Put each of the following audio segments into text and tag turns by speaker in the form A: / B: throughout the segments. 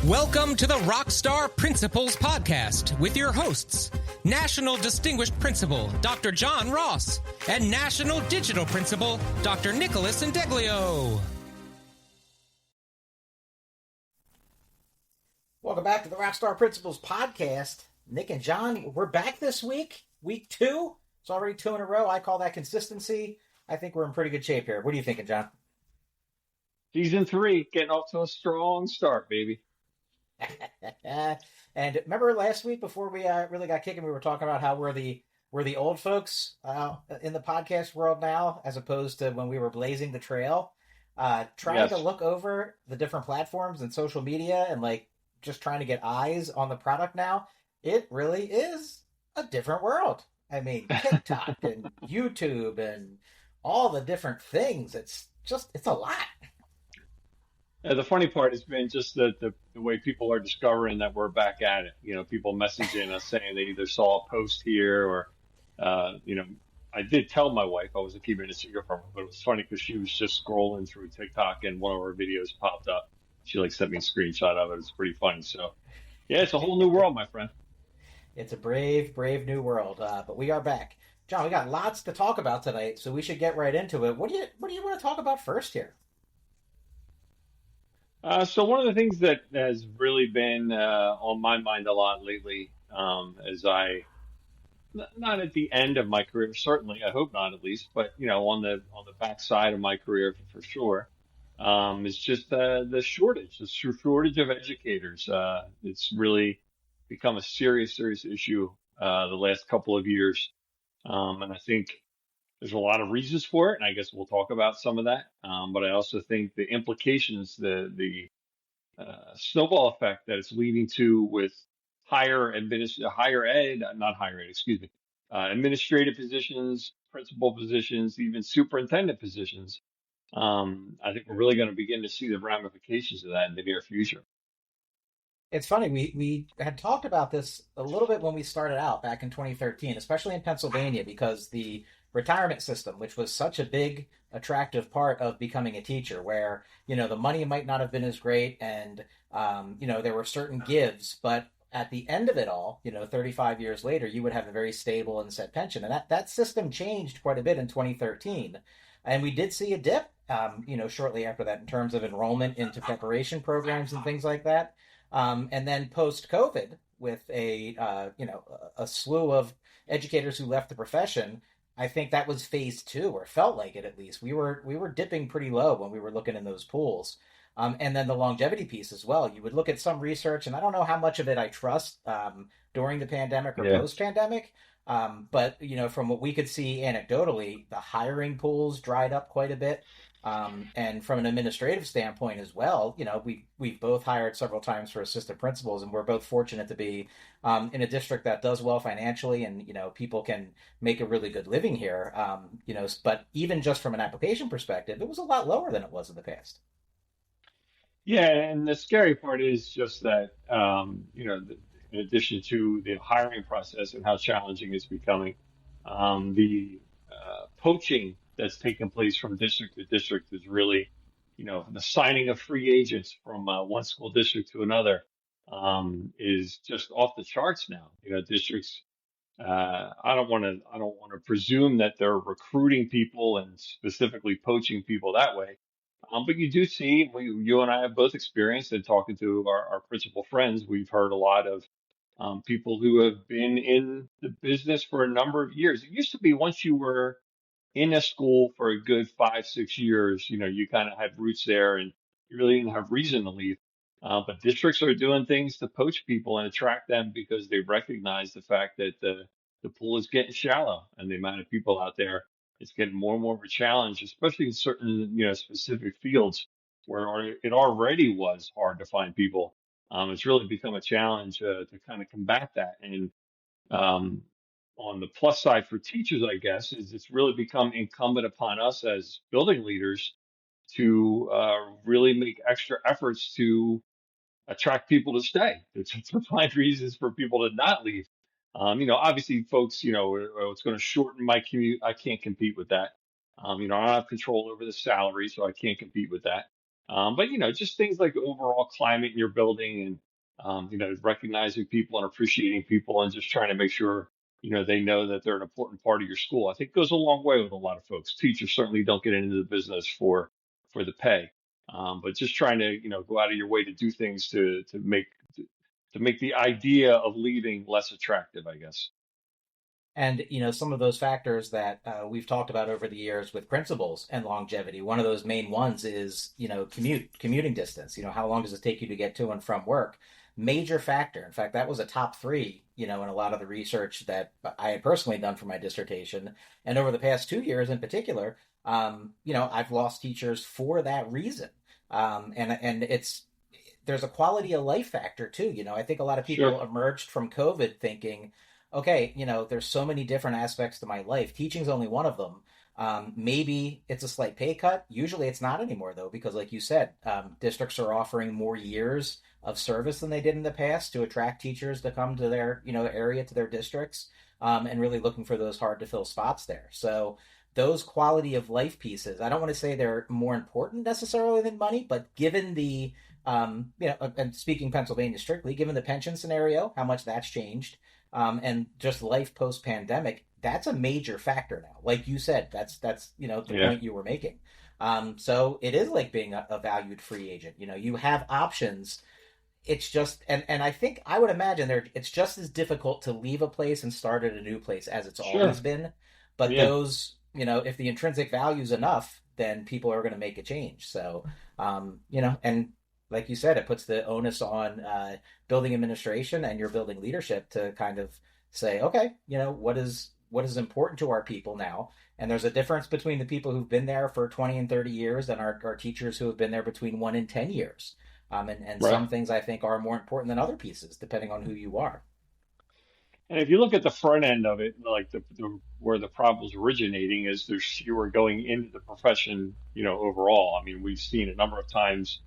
A: Welcome to the Rockstar Principles podcast with your hosts, National Distinguished Principal Dr. John Ross and National Digital Principal Dr. Nicholas Indeglio.
B: Welcome back to the Rockstar Principles podcast. Nick and John, we're back this week, week 2. It's already 2 in a row. I call that consistency. I think we're in pretty good shape here. What are you thinking, John?
C: Season 3, getting off to a strong start, baby.
B: And remember last week before we really got kicking, we were talking about how we're the old folks in the podcast world now, as opposed to when we were blazing the trail. Trying to look over the different platforms and social media and just trying to get eyes on the product now. It really is a different world. I mean, TikTok and YouTube and all the different things. It's a lot.
C: The funny part has been just the way people are discovering that we're back at it. You know, people messaging us saying they either saw a post here or, I did tell my wife I wasn't keeping it a secret from her, but it was funny because she was just scrolling through TikTok and one of our videos popped up. She sent me a screenshot of it. It's pretty funny. So, yeah, it's a whole new world, my friend.
B: It's a brave, brave new world. But we are back. John, we got lots to talk about tonight, so we should get right into it. What do you want to talk about first here?
C: So one of the things that has really been on my mind a lot lately, as not at the end of my career, certainly, I hope not at least, but on the backside of my career for sure, is just the shortage of educators. It's really become a serious issue the last couple of years, and I think there's a lot of reasons for it, and I guess we'll talk about some of that. But I also think the implications, the snowball effect that it's leading to with administrative positions, principal positions, even superintendent positions. I think we're really going to begin to see the ramifications of that in the near future.
B: It's funny, we had talked about this a little bit when we started out back in 2013, especially in Pennsylvania, because the retirement system, which was such a big, attractive part of becoming a teacher, where, the money might not have been as great and, there were certain gives, but at the end of it all, 35 years later, you would have a very stable and set pension. And that system changed quite a bit in 2013. And we did see a dip, shortly after that in terms of enrollment into preparation programs and things like that. And then post-COVID, with a slew of educators who left the profession, I think that was phase 2, or felt like it at least. We were dipping pretty low when we were looking in those pools. And then the longevity piece as well. You would look at some research, and I don't know how much of it I trust during the pandemic or post-pandemic, but from what we could see anecdotally, the hiring pools dried up quite a bit. And from an administrative standpoint as well, we've both hired several times for assistant principals, and we're both fortunate to be in a district that does well financially, and people can make a really good living here. But even just from an application perspective, it was a lot lower than it was in the past.
C: Yeah, and the scary part is just that in addition to the hiring process and how challenging it's becoming, the poaching that's taken place from district to district is really, the signing of free agents from one school district to another is just off the charts now. Districts. I don't want to presume that they're recruiting people and specifically poaching people that way. But you do see, you and I have both experienced, and talking to our principal friends, we've heard a lot of people who have been in the business for a number of years. It used to be once you were in a school for a good 5-6 years, you kind of had roots there and you really didn't have reason to leave. But districts are doing things to poach people and attract them because they recognize the fact that the pool is getting shallow and the amount of people out there is getting more and more of a challenge, especially in certain, specific fields where it already was hard to find people. It's really become a challenge to kind of combat that. And on the plus side for teachers, I guess, is it's really become incumbent upon us as building leaders to really make extra efforts to attract people to stay, to find reasons for people to not leave. Obviously, folks, it's going to shorten my commute. I can't compete with that. I don't have control over the salary, so I can't compete with that. But just things like overall climate in your building and recognizing people and appreciating people and just trying to make sure they know that they're an important part of your school. I think goes a long way with a lot of folks. Teachers certainly don't get into the business for the pay, but just trying to go out of your way to do things to make the idea of leaving less attractive, I guess.
B: And some of those factors that we've talked about over the years with principles and longevity. One of those main ones is commuting distance. How long does it take you to get to and from work? Major factor. In fact, that was a top three. In a lot of the research that I had personally done for my dissertation, and over the past 2 years in particular, I've lost teachers for that reason. And there's a quality of life factor too. I think a lot of people
C: Sure.
B: emerged from COVID thinking, okay, there's so many different aspects to my life. Teaching's only one of them. Maybe it's a slight pay cut. Usually it's not anymore though, because like you said, districts are offering more years of service than they did in the past to attract teachers to come to their, area, to their districts, and really looking for those hard to fill spots there. So those quality of life pieces, I don't want to say they're more important necessarily than money, but given the, and speaking Pennsylvania strictly, given the pension scenario, how much that's changed, and just life post pandemic, that's a major factor now. Like you said, that's the
C: Yeah.
B: point you were making. So it is like being a valued free agent. You have options. It's just, and I think I would imagine it's just as difficult to leave a place and start at a new place as it's always
C: Sure.
B: been. But
C: Yeah.
B: those, if the intrinsic value is enough, then people are going to make a change. So, and like you said, it puts the onus on building administration and your building leadership to kind of say, okay, what is important to our people now. And there's a difference between the people who've been there for 20 and 30 years and our teachers who have been there between 1 and 10 years. And
C: Right.
B: some things I think are more important than other pieces, depending on who you are.
C: And if you look at the front end of it, like where the problem's originating is there's fewer going into the profession, overall. I mean, we've seen a number of times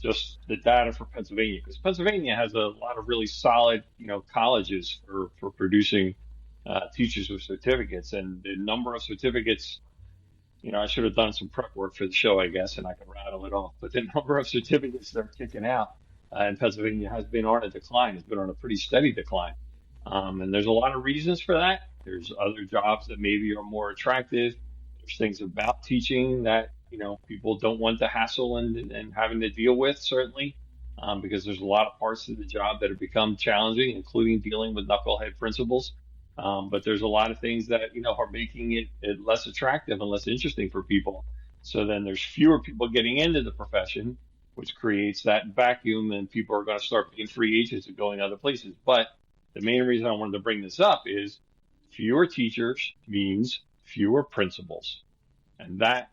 C: just the data for Pennsylvania, because Pennsylvania has a lot of really solid, colleges for producing teachers with certificates, and the number of certificates, I should have done some prep work for the show, I guess, and I can rattle it off. But the number of certificates they're kicking out in Pennsylvania has been on a decline. It's been on a pretty steady decline. And there's a lot of reasons for that. There's other jobs that maybe are more attractive. There's things about teaching that, people don't want the hassle and having to deal with, certainly, because there's a lot of parts of the job that have become challenging, including dealing with knucklehead principals. But there's a lot of things that, are making it less attractive and less interesting for people. So then there's fewer people getting into the profession, which creates that vacuum, and people are going to start being free agents and going other places. But the main reason I wanted to bring this up is fewer teachers means fewer principals. And that,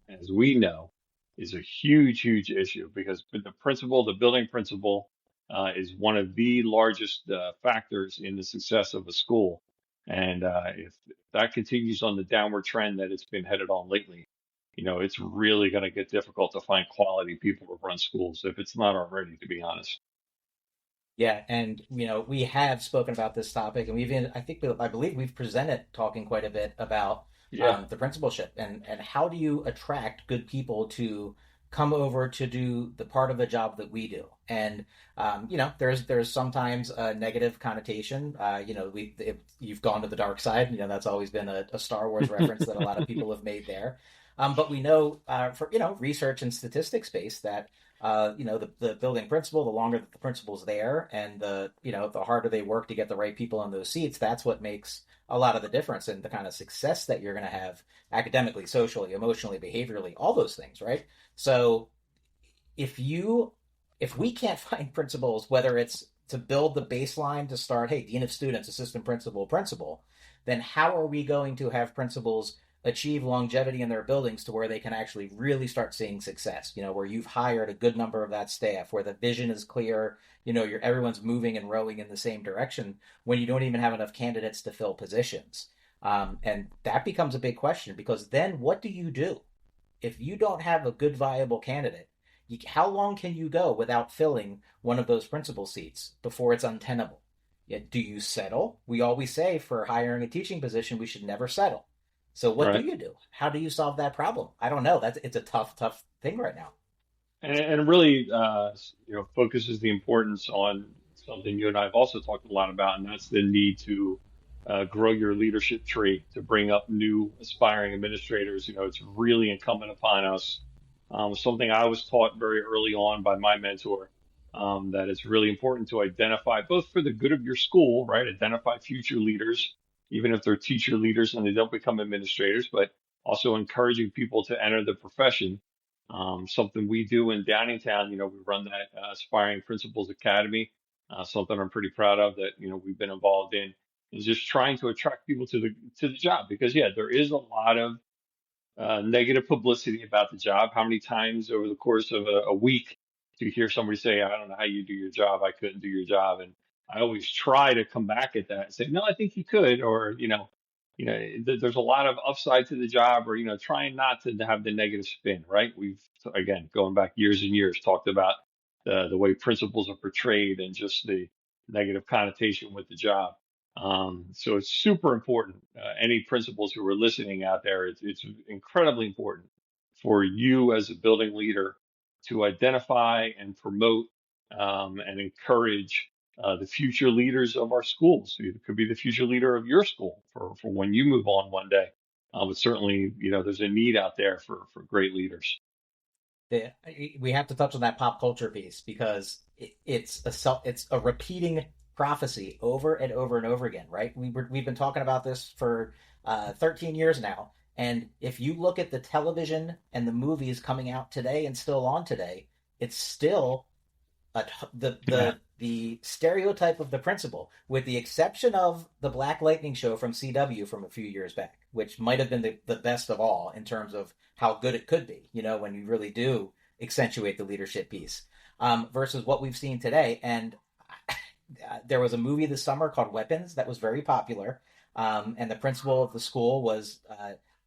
C: as we know, is a huge, huge issue because the building principal, is one of the largest factors in the success of a school. And if that continues on the downward trend that it's been headed on lately, it's really going to get difficult to find quality people to run schools if it's not already, to be honest.
B: Yeah, and we have spoken about this topic, and I believe we've presented talking quite a bit about
C: Yeah.
B: the principalship and how do you attract good people to come over to do the part of the job that we do. And there's sometimes a negative connotation. You've gone to the dark side. That's always been a Star Wars reference that a lot of people have made there. But we know for research and statistics based that the building principal, the longer that the principal's there and the harder they work to get the right people in those seats, that's what makes a lot of the difference in the kind of success that you're going to have academically, socially, emotionally, behaviorally, all those things, right? So if we can't find principals, whether it's to build the baseline to start, hey, dean of students, assistant principal, principal, then how are we going to have principals achieve longevity in their buildings to where they can actually really start seeing success, where you've hired a good number of that staff, where the vision is clear, everyone's moving and rowing in the same direction when you don't even have enough candidates to fill positions. And that becomes a big question because then what do you do? If you don't have a good viable candidate, how long can you go without filling one of those principal seats before it's untenable? Do you settle? We always say for hiring a teaching position, we should never settle. So what do
C: Right.
B: you do? How do you solve that problem? I don't know. It's a tough thing right now.
C: And it really, focuses the importance on something you and I have also talked a lot about, and that's the need to grow your leadership tree to bring up new aspiring administrators. It's really incumbent upon us. Something I was taught very early on by my mentor, that it's really important to identify, both for the good of your school, right? Identify future leaders, even if they're teacher leaders and they don't become administrators, but also encouraging people to enter the profession. Something we do in Downingtown, we run that Aspiring Principals Academy, something I'm pretty proud of that, we've been involved in, is just trying to attract people to the job because, yeah, there is a lot of negative publicity about the job. How many times over the course of a week do you hear somebody say, I don't know how you do your job. I couldn't do your job. And I always try to come back at that and say, no, I think you could. Or, there's a lot of upside to the job or, trying not to have the negative spin, right? We've, again, going back years and years, talked about the way principals are portrayed and just the negative connotation with the job. So it's super important. Any principals who are listening out there, it's incredibly important for you as a building leader to identify and promote and encourage the future leaders of our schools. So it could be the future leader of your school for when you move on one day. But certainly, there's a need out there for great leaders.
B: We have to touch on that pop culture piece because it's a repeating prophecy over and over and over again, right? We've been talking about this for 13 years now, and if you look at the television and the movies coming out today and still on today, it's still the stereotype of the principal, with the exception of the Black Lightning show from CW from a few years back, which might have been the best of all in terms of how good it could be, when you really do accentuate the leadership piece, versus what we've seen today. And there was a movie this summer called Weapons that was very popular, and the principal of the school was,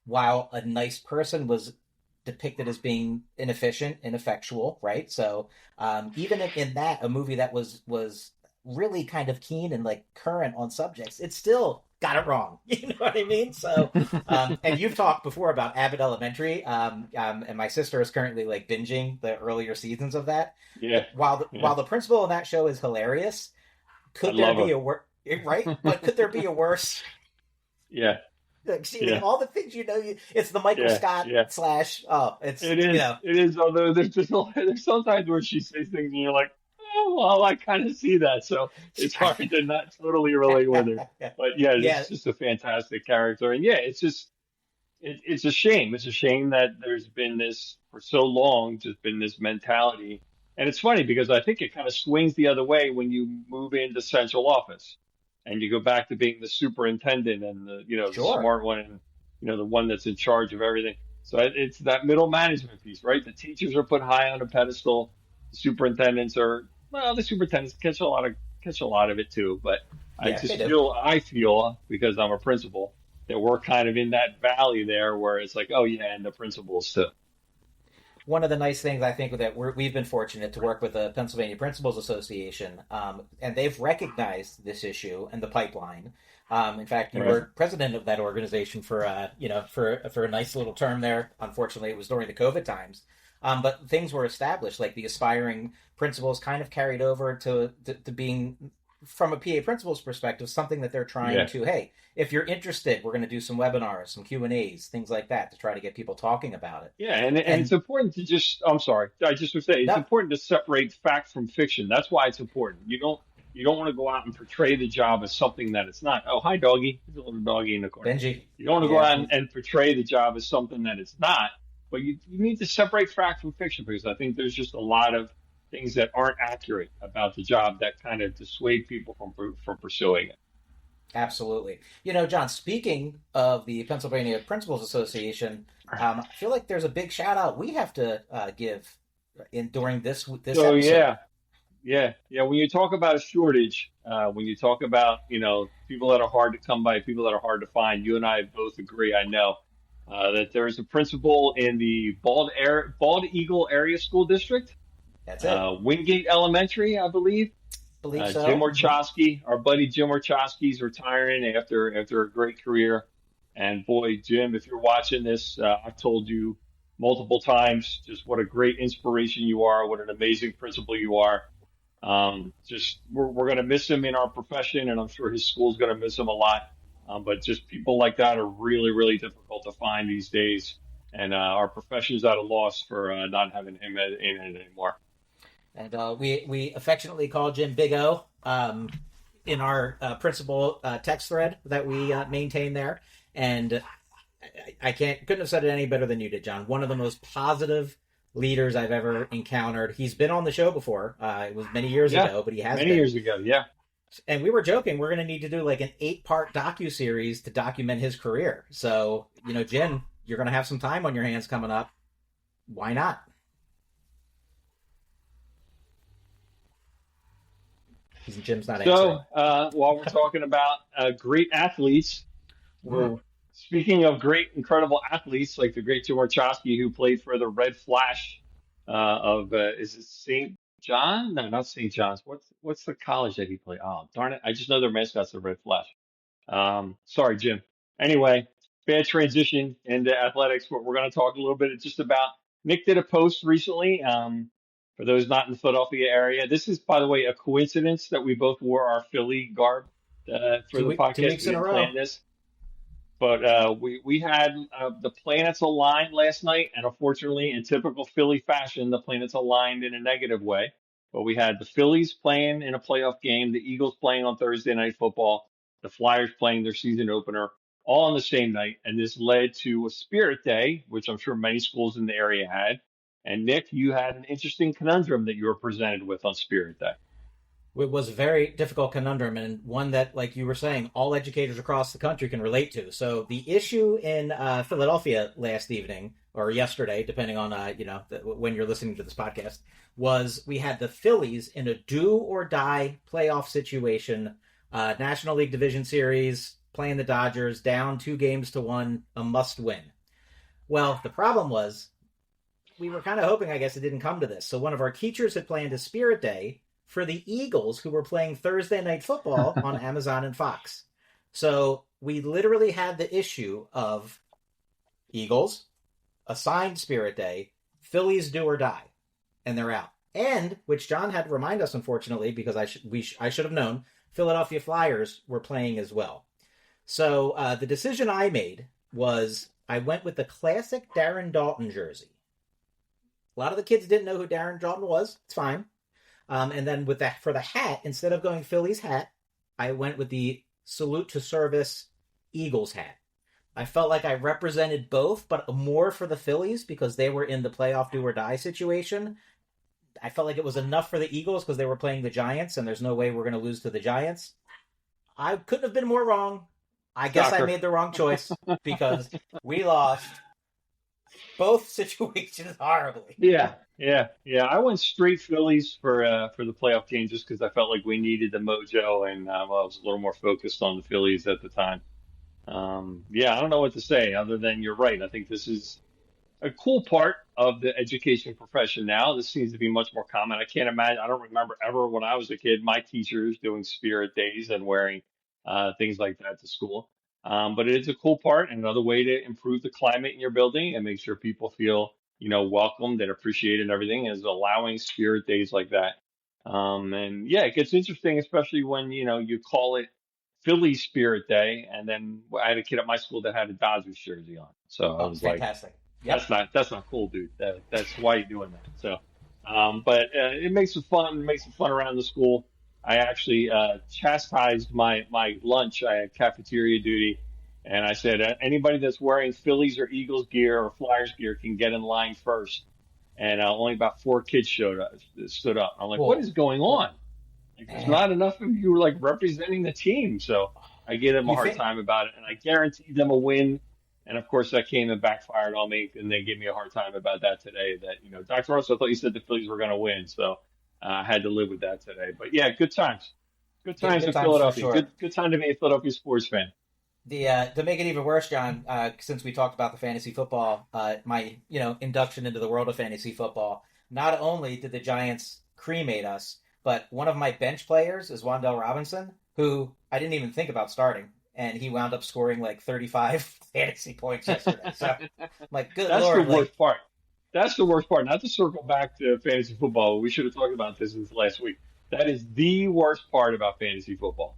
B: while a nice person, was depicted as being inefficient, ineffectual, right? So even in that, a movie that was really kind of keen and like current on subjects, it still got it wrong. You know what I mean? So, and you've talked before about Abbott Elementary, and my sister is currently like binging the earlier seasons of that.
C: Yeah.
B: While the principal in that show is hilarious, could there be right? But could there be a worse?
C: Yeah.
B: Like, all the things it's the Michael Scott slash. Oh, it is.
C: It is. Although there's sometimes where she says things and you're like, oh, well, I kind of see that. So it's hard to not totally relate with her. But yeah, it's just a fantastic character, and it's a shame. It's a shame that there's been this for so long, just been this mentality. And it's funny because I think it kind of swings the other way when you move into central office and you go back to being the superintendent and the the smart one and the one that's in charge of everything. So it's that middle management piece, right? The teachers are put high on a pedestal. The superintendents the superintendents catch a lot of it too. But I feel because I'm a principal that we're kind of in that valley there where it's like, oh yeah, and the principals too.
B: One of the nice things I think that we've been fortunate to work with the Pennsylvania Principals Association, and they've recognized this issue and the pipeline. In fact, you were president of that organization for a nice little term there. Unfortunately, it was during the COVID times, but things were established. Like the aspiring principals kind of carried over to being, from a PA principal's perspective, something that they're trying to, hey, if you're interested, we're going to do some webinars, some Q&As, things like that to try to get people talking about it.
C: Yeah, and it's important to I'm sorry, I just would say it's important to separate fact from fiction. That's why it's important. You don't want to go out and portray the job as something that it's not. Oh, hi, doggy. There's a little doggy in the corner.
B: Benji.
C: You don't want to go out and portray the job as something that it's not, but you need to separate fact from fiction because I think there's just a lot of things that aren't accurate about the job that kind of dissuade people from pursuing it.
B: Absolutely. John, speaking of the Pennsylvania Principals Association, I feel like there's a big shout out we have to give during this episode.
C: Yeah. When you talk about a shortage, when you talk about, people that are hard to come by, people that are hard to find, you and I both agree, I know, that there is a principal in the Bald Eagle Area School District.
B: That's it.
C: Wingate Elementary, I believe.
B: So.
C: Jim Orchowski, our buddy Jim Orchowski's retiring after a great career. And boy, Jim, if you're watching this, I've told you multiple times just what a great inspiration you are, what an amazing principal you are. Just we're going to miss him in our profession, and I'm sure his school's going to miss him a lot. But just people like that are really, really difficult to find these days, and our profession is at a loss for not having him in it anymore.
B: And we affectionately call Jim Big O in our principal text thread that we maintain there. And I couldn't have said it any better than you did, John. One of the most positive leaders I've ever encountered. He's been on the show before. It was many years ago, but he has
C: many years ago. Yeah.
B: And we were joking, we're going to need to do like an 8-part docuseries to document his career. So, Jim, you're going to have some time on your hands coming up. Why not? Jim's not answering.
C: So, while we're talking about great athletes, speaking of great, incredible athletes, like the great Tim Warchowski, who played for the Red Flash is it St. John? No, not St. John's. What's the college that he played? Oh, darn it. I just know their mascot's the Red Flash. Sorry, Jim. Anyway, bad transition into athletics, but we're going to talk a little bit just about Nick did a post recently. For those not in the Philadelphia area, this is, by the way, a coincidence that we both wore our Philly garb for the podcast.
B: 2 weeks in a row.
C: This. But we had the planets aligned last night, and unfortunately, in typical Philly fashion, the planets aligned in a negative way. But we had the Phillies playing in a playoff game, the Eagles playing on Thursday Night Football, the Flyers playing their season opener, all on the same night. And this led to a Spirit Day, which I'm sure many schools in the area had. And Nick, you had an interesting conundrum that you were presented with on Spirit Day.
B: It was a very difficult conundrum, and one that, like you were saying, all educators across the country can relate to. So the issue in Philadelphia last evening, or yesterday, depending on when you're listening to this podcast, was we had the Phillies in a do-or-die playoff situation, National League Division Series, playing the Dodgers, down 2-1, a must-win. Well, the problem was, we were kind of hoping, I guess, it didn't come to this. So one of our teachers had planned a Spirit Day for the Eagles, who were playing Thursday Night Football on Amazon and Fox. So we literally had the issue of Eagles, assigned Spirit Day, Phillies do or die, and they're out. And, which John had to remind us, unfortunately, because I should have known, Philadelphia Flyers were playing as well. So the decision I made was I went with the classic Darren Dalton jersey. A lot of the kids didn't know who Darren Dalton was. It's fine. And then for the hat, instead of going Phillies hat, I went with the salute to service Eagles hat. I felt like I represented both, but more for the Phillies because they were in the playoff do or die situation. I felt like it was enough for the Eagles because they were playing the Giants, and there's no way we're going to lose to the Giants. I couldn't have been more wrong. I guess I made the wrong choice because we lost both situations horribly.
C: Yeah. I went straight Phillies for the playoff game just because I felt like we needed the mojo, and I was a little more focused on the Phillies at the time. I don't know what to say other than you're right. I think this is a cool part of the education profession now. This seems to be much more common. I can't imagine. I don't remember ever when I was a kid, my teachers doing Spirit Days and wearing things like that to school. But it is a cool part and another way to improve the climate in your building and make sure people feel, welcomed and appreciated and everything is allowing Spirit Days like that. It gets interesting, especially when, you call it Philly Spirit Day. And then I had a kid at my school that had a Dodgers jersey on. So I was
B: fantastic.
C: Yep. That's not cool, dude. That's why you're doing that. So, it makes it fun. It makes it fun around the school. I actually chastised my lunch. I had cafeteria duty, and I said anybody that's wearing Phillies or Eagles gear or Flyers gear can get in line first. And only about 4 kids stood up. I'm like, What is going on? Like, there's not enough of you representing the team. So I gave them a hard time about it, and I guaranteed them a win. And of course, that came and backfired on me, and they gave me a hard time about that today. That Dr. Russell, I thought you said the Phillies were going to win, so I had to live with that today. But yeah, good times. Good times in Philadelphia.
B: Sure.
C: Good time to be a Philadelphia sports fan.
B: To make it even worse, John, since we talked about the fantasy football, my induction into the world of fantasy football. Not only did the Giants cremate us, but one of my bench players is Wan'Dale Robinson, who I didn't even think about starting. And he wound up scoring like 35 fantasy points yesterday. So, good
C: That's
B: Lord.
C: That's the worst part. That's the worst part. Not to circle back to fantasy football. We should have talked about this last week. That is the worst part about fantasy football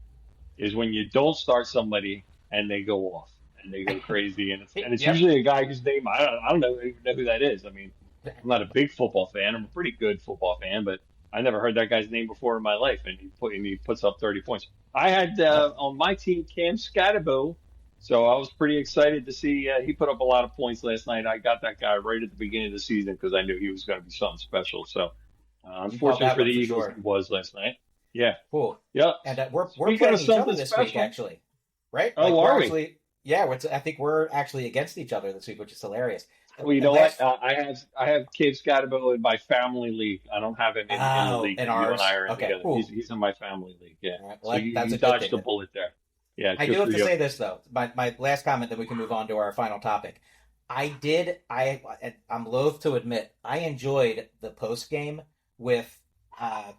C: is when you don't start somebody and they go off and they go crazy, and it's
B: Yep.
C: usually a guy whose name I don't know even know who that is. I mean, I'm not a big football fan. I'm a pretty good football fan, but I never heard that guy's name before in my life, and he puts up 30 points. I had on my team Cam Scatterbo, so I was pretty excited to see he put up a lot of points last night. I got that guy right at the beginning of the season because I knew he was going to be something special. So
B: You called
C: unfortunately
B: that
C: for the
B: one for
C: Eagles,
B: sure.
C: he was last night. Yeah.
B: Cool.
C: Yep.
B: And we're
C: Speaking
B: playing
C: of
B: each other
C: something
B: this week,
C: special,
B: actually, right? Like
C: oh,
B: we're
C: are we?
B: actually, yeah. I think we're actually against each other this week, which is hilarious.
C: Well, you
B: And
C: know what?
B: last,
C: I have Cave Scatterbo in my family league. I don't have him in the
B: oh,
C: league
B: in
C: that you and
B: ours,
C: I are in
B: okay,
C: together.
B: cool.
C: He's in my family league. Yeah.
B: All right,
C: So
B: well,
C: you,
B: that's
C: you
B: a good
C: dodged
B: thing.
C: a bullet there. Yeah.
B: I
C: Good
B: do have
C: for
B: to
C: you.
B: say this though. My last comment, then we can move on to our final topic. I'm loath to admit I enjoyed the post game with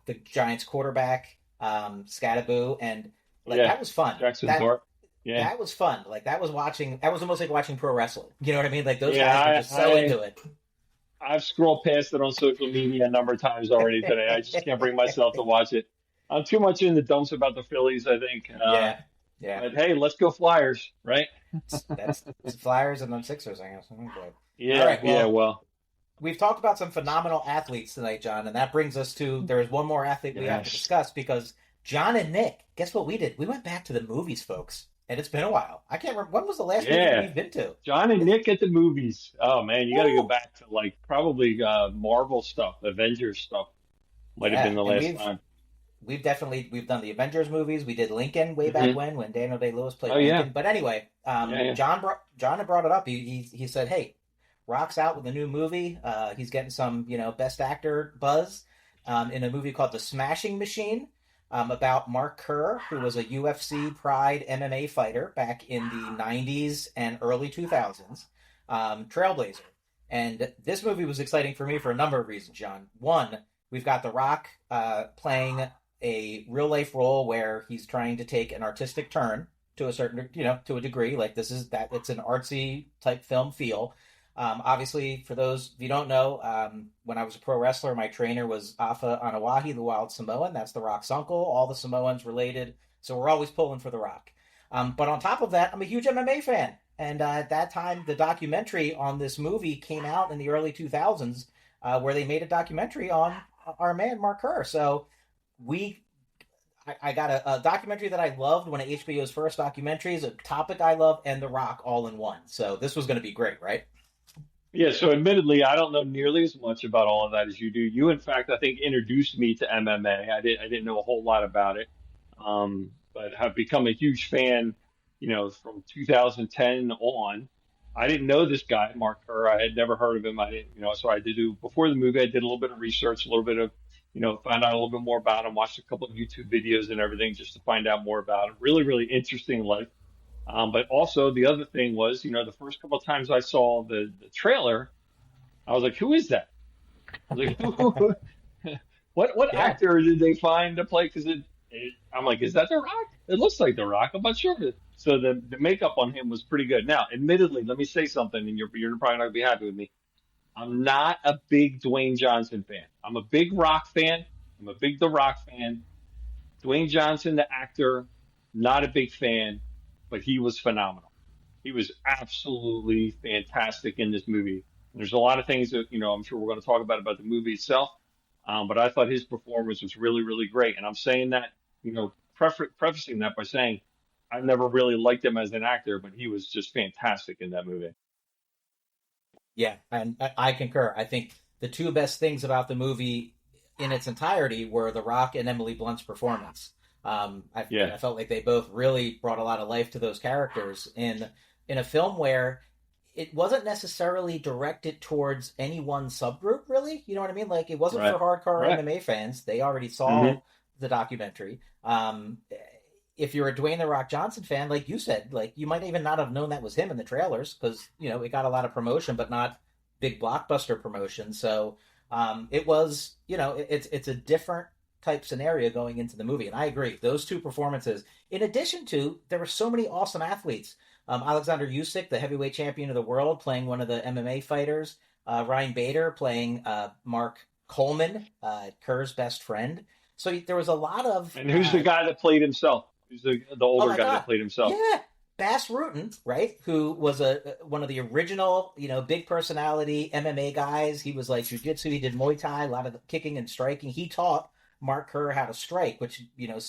B: the Giants quarterback Scattaboo, and like
C: Yeah.
B: that was fun.
C: Jackson
B: That
C: Dart. Yeah.
B: that was fun. Like that was watching. That was almost like watching pro wrestling. You know what I mean? Like those guys were
C: Yeah.
B: just so into it.
C: I've scrolled past it on social media a number of times already today. I just can't bring myself to watch it. I'm too much in the dumps about the Phillies, I think.
B: Yeah, yeah.
C: But hey, let's go Flyers, right?
B: That's Flyers and then Sixers, I guess. Oh, boy. All
C: Yeah.
B: right.
C: Yeah.
B: Well,
C: Well.
B: we've talked about some phenomenal athletes tonight, John, and that brings us to there is one more athlete we have to
C: Yes.
B: discuss because John and Nick, guess what we did? We went back to the movies, folks, and it's been a while. I can't remember when was the last movie
C: Yeah.
B: we've been to.
C: John and Nick at the movies. Oh man, you got to go
B: Woo!
C: back to like probably Marvel stuff, Avengers stuff. Might have
B: Yeah,
C: been the
B: and
C: last time.
B: we've done the Avengers movies. We did Lincoln way back
C: Hmm.
B: when Daniel Day Lewis played
C: Oh yeah,
B: Lincoln. But anyway,
C: yeah, yeah.
B: John had brought it up. He said, "Hey, Rock's out with a new movie. He's getting some Best Actor buzz in a movie called The Smashing Machine." About Mark Kerr, who was a UFC Pride MMA fighter back in the 90s and early 2000s, trailblazer. And this movie was exciting for me for a number of reasons, John. One, we've got The Rock playing a real life role where he's trying to take an artistic turn to a certain, to a degree. Like it's an artsy type film feel. Obviously, for those of you don't know, when I was a pro wrestler, my trainer was Afa Anawahi, the Wild Samoan. That's The Rock's uncle. All the Samoans related, so we're always pulling for The Rock. But on top of that, I'm a huge MMA fan, and at that time, the documentary on this movie came out in the early 2000s, where they made a documentary on our man Mark Kerr. So I got a documentary that I loved, one of HBO's first documentaries, a topic I love, and The Rock all in one. So this was going to be great, right?
C: Yeah. So admittedly, I don't know nearly as much about all of that as you do. You, in fact, I think introduced me to MMA. I didn't know a whole lot about it, but have become a huge fan. From 2010 on. I didn't know this guy, Mark Kerr. I had never heard of him. I didn't, so I did do before the movie. I did a little bit of research, a little bit of, found out a little bit more about him. Watched a couple of YouTube videos and everything just to find out more about him. Really, really interesting life. But also the other thing was, the first couple of times I saw the trailer, I was like, who is that? I was like, what
B: Yeah.
C: actor did they find to play? Because I'm like, is that The Rock? It looks like The Rock. I'm not sure. So the makeup on him was pretty good. Now, admittedly, let me say something, and you're probably not gonna be happy with me. I'm not a big Dwayne Johnson fan. I'm a big Rock fan. I'm a big The Rock fan. Dwayne Johnson, the actor, not a big fan, but he was phenomenal. He was absolutely fantastic in this movie. And there's a lot of things that, I'm sure we're going to talk about the movie itself. But I thought his performance was really, really great. And I'm saying that, prefacing that by saying I've never really liked him as an actor, but he was just fantastic in that movie.
B: Yeah, and I concur. I think the two best things about the movie in its entirety were The Rock and Emily Blunt's performance.
C: Yeah.
B: I felt like they both really brought a lot of life to those characters in a film where it wasn't necessarily directed towards any one subgroup, really. You know what I mean? Like it wasn't
C: Right.
B: for hardcore
C: Right.
B: MMA fans. They already saw
C: Hmm.
B: the documentary. If you're a Dwayne the Rock Johnson fan, like you said, like you might even not have known that was him in the trailers because it got a lot of promotion, but not big blockbuster promotion. So it was it's a different type scenario going into the movie, and I agree. Those two performances, in addition to there were so many awesome athletes. Alexander Usyk, the heavyweight champion of the world, playing one of the MMA fighters. Ryan Bader playing Mark Coleman, Kerr's best friend. So there was a lot of
C: And who's the guy that played himself? Who's the
B: oh
C: older
B: my
C: guy
B: god,
C: that played himself?
B: yeah, Bass Rutten, right? Who was a one of the original, big personality MMA guys. He was like jujitsu. He did Muay Thai, a lot of kicking and striking. He taught Mark Kerr how to strike, which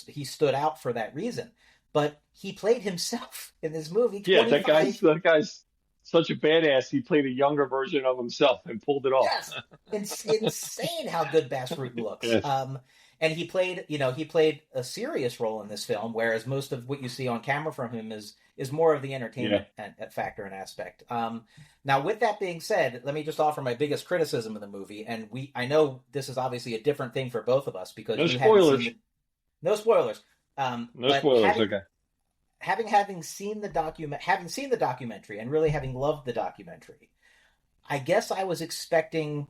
B: he stood out for that reason. But he played himself in this movie.
C: Yeah,
B: 25.
C: that guy's such a badass. He played a younger version of himself and pulled it off.
B: Yes, it's insane how good Bass Rutten looks.
C: Yes.
B: And he played a serious role in this film, whereas most of what you see on camera from him is more of the entertainment factor and aspect. Now, with that being said, let me just offer my biggest criticism of the movie, and I know this is obviously a different thing for both of us because
C: No
B: you
C: spoilers.
B: haven't seen no spoilers.
C: No
B: But
C: spoilers. Okay.
B: having seen the documentary and really having loved the documentary, I guess I was expecting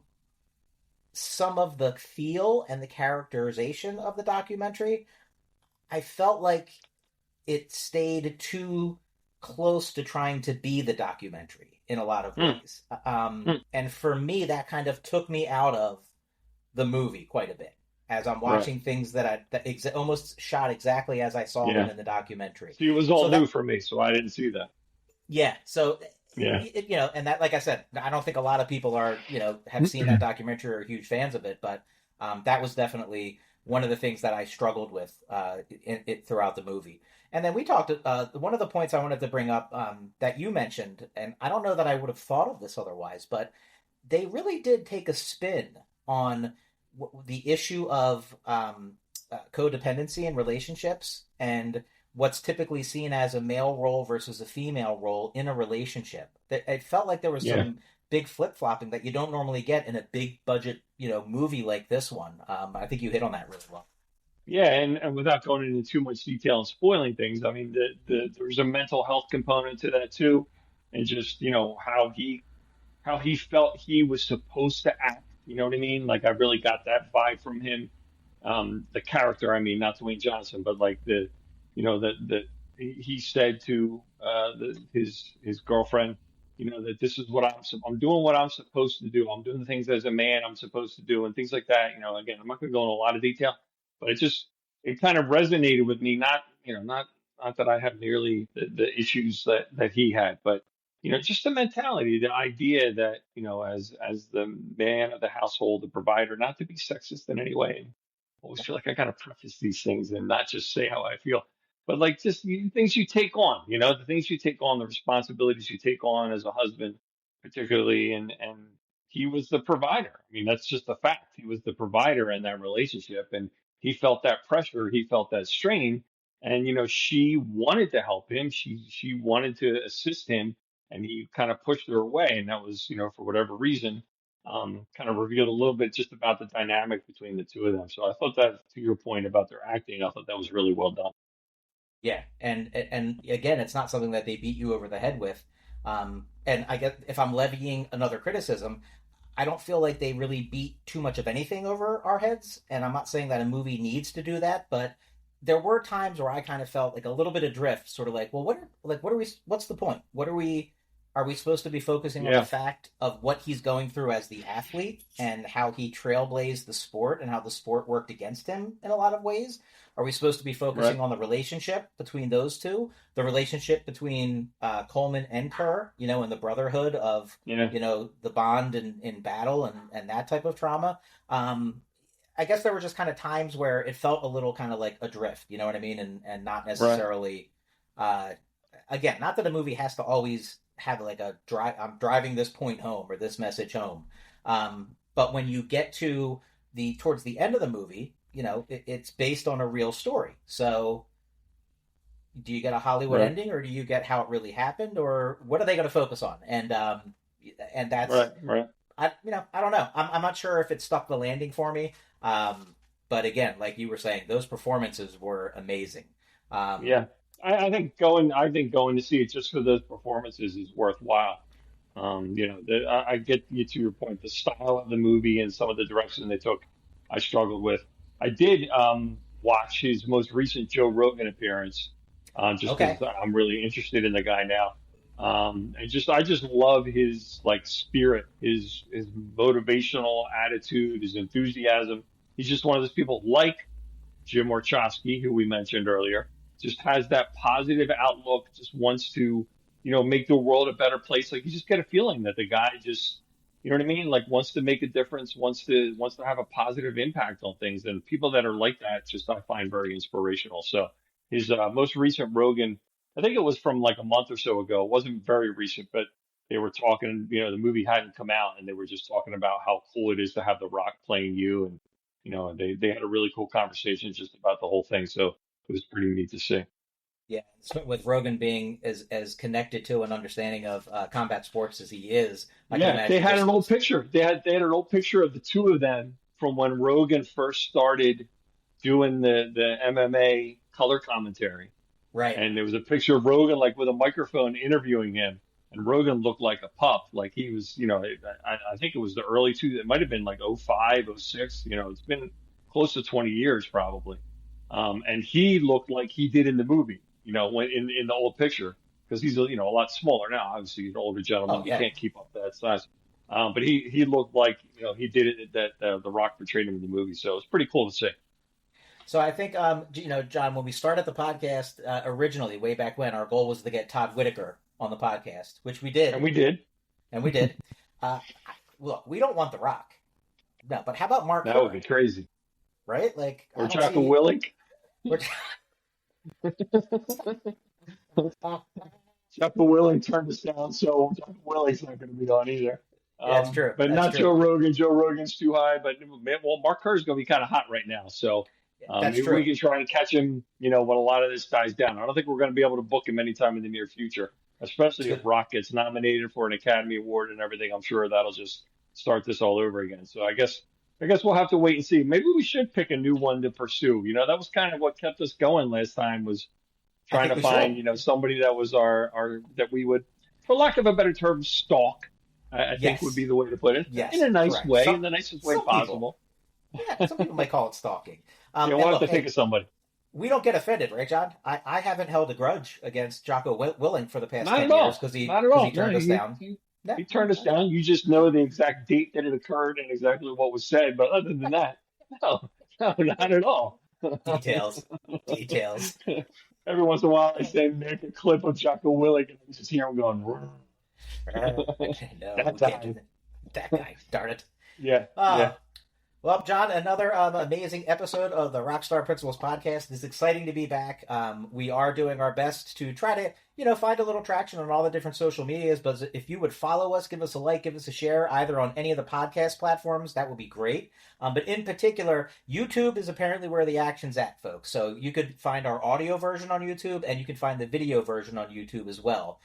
B: some of the feel and the characterization of the documentary. I felt like it stayed too close to trying to be the documentary in a lot of ways. And for me, that kind of took me out of the movie quite a bit as I'm watching things that almost shot exactly as I saw them in the documentary.
C: See, it was all new for me, so I didn't see that.
B: Yeah. So,
C: Yeah.
B: and that, like I said, I don't think a lot of people have seen that documentary or are huge fans of it, but that was definitely one of the things that I struggled with throughout the movie. And then we talked, one of the points I wanted to bring up that you mentioned, and I don't know that I would have thought of this otherwise, but they really did take a spin on the issue of codependency in relationships and what's typically seen as a male role versus a female role in a relationship. It felt like there was some big flip-flopping that you don't normally get in a big budget, movie like this one. I think you hit on that really well.
C: Yeah, and without going into too much detail and spoiling things, I mean, there's a mental health component to that too, and just how he felt he was supposed to act. You know what I mean? Like I really got that vibe from him. The character, I mean, not Dwayne Johnson, but like he said to his girlfriend, that this is what I'm doing what I'm supposed to do. I'm doing the things as a man I'm supposed to do and things like that. Again, I'm not going to go into a lot of detail, but it kind of resonated with me. Not that I have nearly the issues that he had, but just the mentality, the idea that, as the man of the household, the provider, not to be sexist in any way. I always feel like I gotta preface these things and not just say how I feel, but like just the things you take on, the things you take on, the responsibilities you take on as a husband, particularly, and he was the provider. I mean, that's just a fact. He was the provider in that relationship, and he felt that pressure, he felt that strain, and she wanted to help him, she wanted to assist him, and he kind of pushed her away, and that was, for whatever reason, kind of revealed a little bit just about the dynamic between the two of them. So I thought that, to your point about their acting, I thought that was really well done.
B: Yeah, and again, it's not something that they beat you over the head with. And I guess if I'm levying another criticism, I don't feel like they really beat too much of anything over our heads. And I'm not saying that a movie needs to do that, but there were times where I kind of felt like a little bit of drift, sort of like, well, what's the point? Are we supposed to be focusing on the fact of what he's going through as the athlete and how he trailblazed the sport and how the sport worked against him in a lot of ways? Are we supposed to be focusing on the relationship between those two, the relationship between Coleman and Kerr, and the brotherhood of, the bond in battle and that type of trauma? I guess there were just kind of times where it felt a little kind of like adrift, you know what I mean? And not necessarily, again, not that a movie has to always have like I'm driving this point home or this message home. But when you get to towards the end of the movie, it's based on a real story. So do you get a Hollywood ending, or do you get how it really happened, or what are they going to focus on? And that's
C: right.
B: I don't know. I'm not sure if it stuck the landing for me. But again, like you were saying, those performances were amazing.
C: I think going to see it just for those performances is worthwhile. I get you to your point, the style of the movie and some of the direction they took, I struggled with. I did watch his most recent Joe Rogan appearance, just because I'm really interested in the guy now. And I just love his like spirit, his motivational attitude, his enthusiasm. He's just one of those people like Jim Orchowski, who we mentioned earlier, just has that positive outlook, just wants to, make the world a better place. Like you just get a feeling that the guy just, you know what I mean? Like wants to make a difference, wants to have a positive impact on things. And people that are like that, just I find very inspirational. So his most recent Rogan, I think it was from like a month or so ago. It wasn't very recent, but they were talking, the movie hadn't come out and they were just talking about how cool it is to have The Rock playing you. And they had a really cool conversation just about the whole thing. So it was pretty neat to see.
B: Yeah, with Rogan being as connected to an understanding of combat sports as he is, I can
C: Yeah, they
B: imagine
C: had
B: just
C: an old picture. They had an old picture of the two of them from when Rogan first started doing the MMA color commentary.
B: right.
C: And there was a picture of Rogan like with a microphone interviewing him. And Rogan looked like a pup. Like he was, I think it was the early two, it might have been like '05, '06. It's been close to 20 years probably. And he looked like he did in the movie, when in the old picture, because he's, a lot smaller now. Obviously, he's an older gentleman.
B: Oh
C: He
B: yeah.
C: can't keep up that size. But he looked like, he did it that The Rock portrayed him in the movie. So it was pretty cool to see.
B: So I think, John, when we started the podcast originally, way back when, our goal was to get Todd Whitaker on the podcast, which we did.
C: And we did.
B: And we did. Uh, Look, we don't want The Rock. No, but how about Mark
C: That
B: Kerr,
C: would be crazy.
B: right? Like, I
C: Or
B: don't
C: Jocko
B: see...
C: Willink.
B: we're-
C: Jocko Willink turned us down, so Jocko Willink's not going to be on either.
B: Yeah, it's true.
C: But
B: That's
C: not
B: true.
C: Joe Rogan. Joe Rogan's too high. But well, Mark Kerr's going to be kind of hot right now. So
B: That's
C: maybe
B: true.
C: we can try and catch him, when a lot of this dies down. I don't think we're going to be able to book him anytime in the near future, especially if Rock gets nominated for an Academy Award and everything. I'm sure that'll just start this all over again. So I guess we'll have to wait and see. Maybe we should pick a new one to pursue. That was kind of what kept us going last time, was
B: I
C: trying
B: think
C: to
B: we
C: find,
B: should.
C: somebody that was our that we would, for lack of a better term, stalk. I think would
B: Yes.
C: be the way to put it,
B: Yes.
C: in a nice
B: Correct.
C: way, in the nicest way
B: Some people.
C: possible.
B: Yeah, some people might call it stalking.
C: Yeah,
B: And
C: we'll have
B: look,
C: to think
B: hey,
C: of somebody.
B: we don't get offended, right, John? I haven't held a grudge against Jocko Willink for the past
C: Not
B: 10
C: at all.
B: years because
C: Not at all.
B: he turned
C: No,
B: us down. No,
C: he turned us down. You just know the exact date that it occurred and exactly what was said. But other than that, no, not at all.
B: details. Details.
C: Every once in a while, I say make a clip of Jocko Willink, and I just hear him going,
B: No,
C: that
B: we can't do
C: time.
B: that. That guy. Darn it.
C: Yeah,
B: Uh,
C: yeah.
B: Well, John, another amazing episode of the Rockstar Principles podcast. It's exciting to be back. We are doing our best to try to, find a little traction on all the different social medias. But if you would follow us, give us a like, give us a share, either on any of the podcast platforms, that would be great. But in particular, YouTube is apparently where the action's at, folks. So you could find our audio version on YouTube, and you can find the video version on YouTube as well.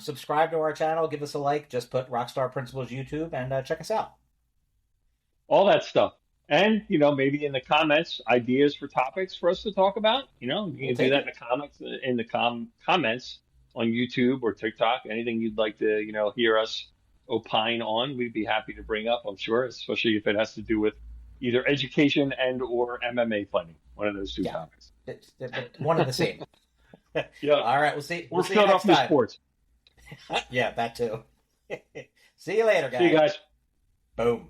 B: Subscribe to our channel, give us a like, just put Rockstar Principles YouTube, and check us out.
C: All that stuff. And, maybe in the comments, ideas for topics for us to talk about. You
B: We'll
C: can do
B: take
C: that
B: it.
C: in the comments on YouTube or TikTok. Anything you'd like to, hear us opine on, we'd be happy to bring up, I'm sure, especially if it has to do with either education and or MMA fighting. One of those two
B: Yeah.
C: topics.
B: It's one and the same.
C: Yeah.
B: All right, we'll see.
C: We're
B: We'll see you
C: shut
B: next
C: off the
B: time.
C: sports.
B: Yeah, that too. See you later, guys.
C: See you guys.
B: Boom.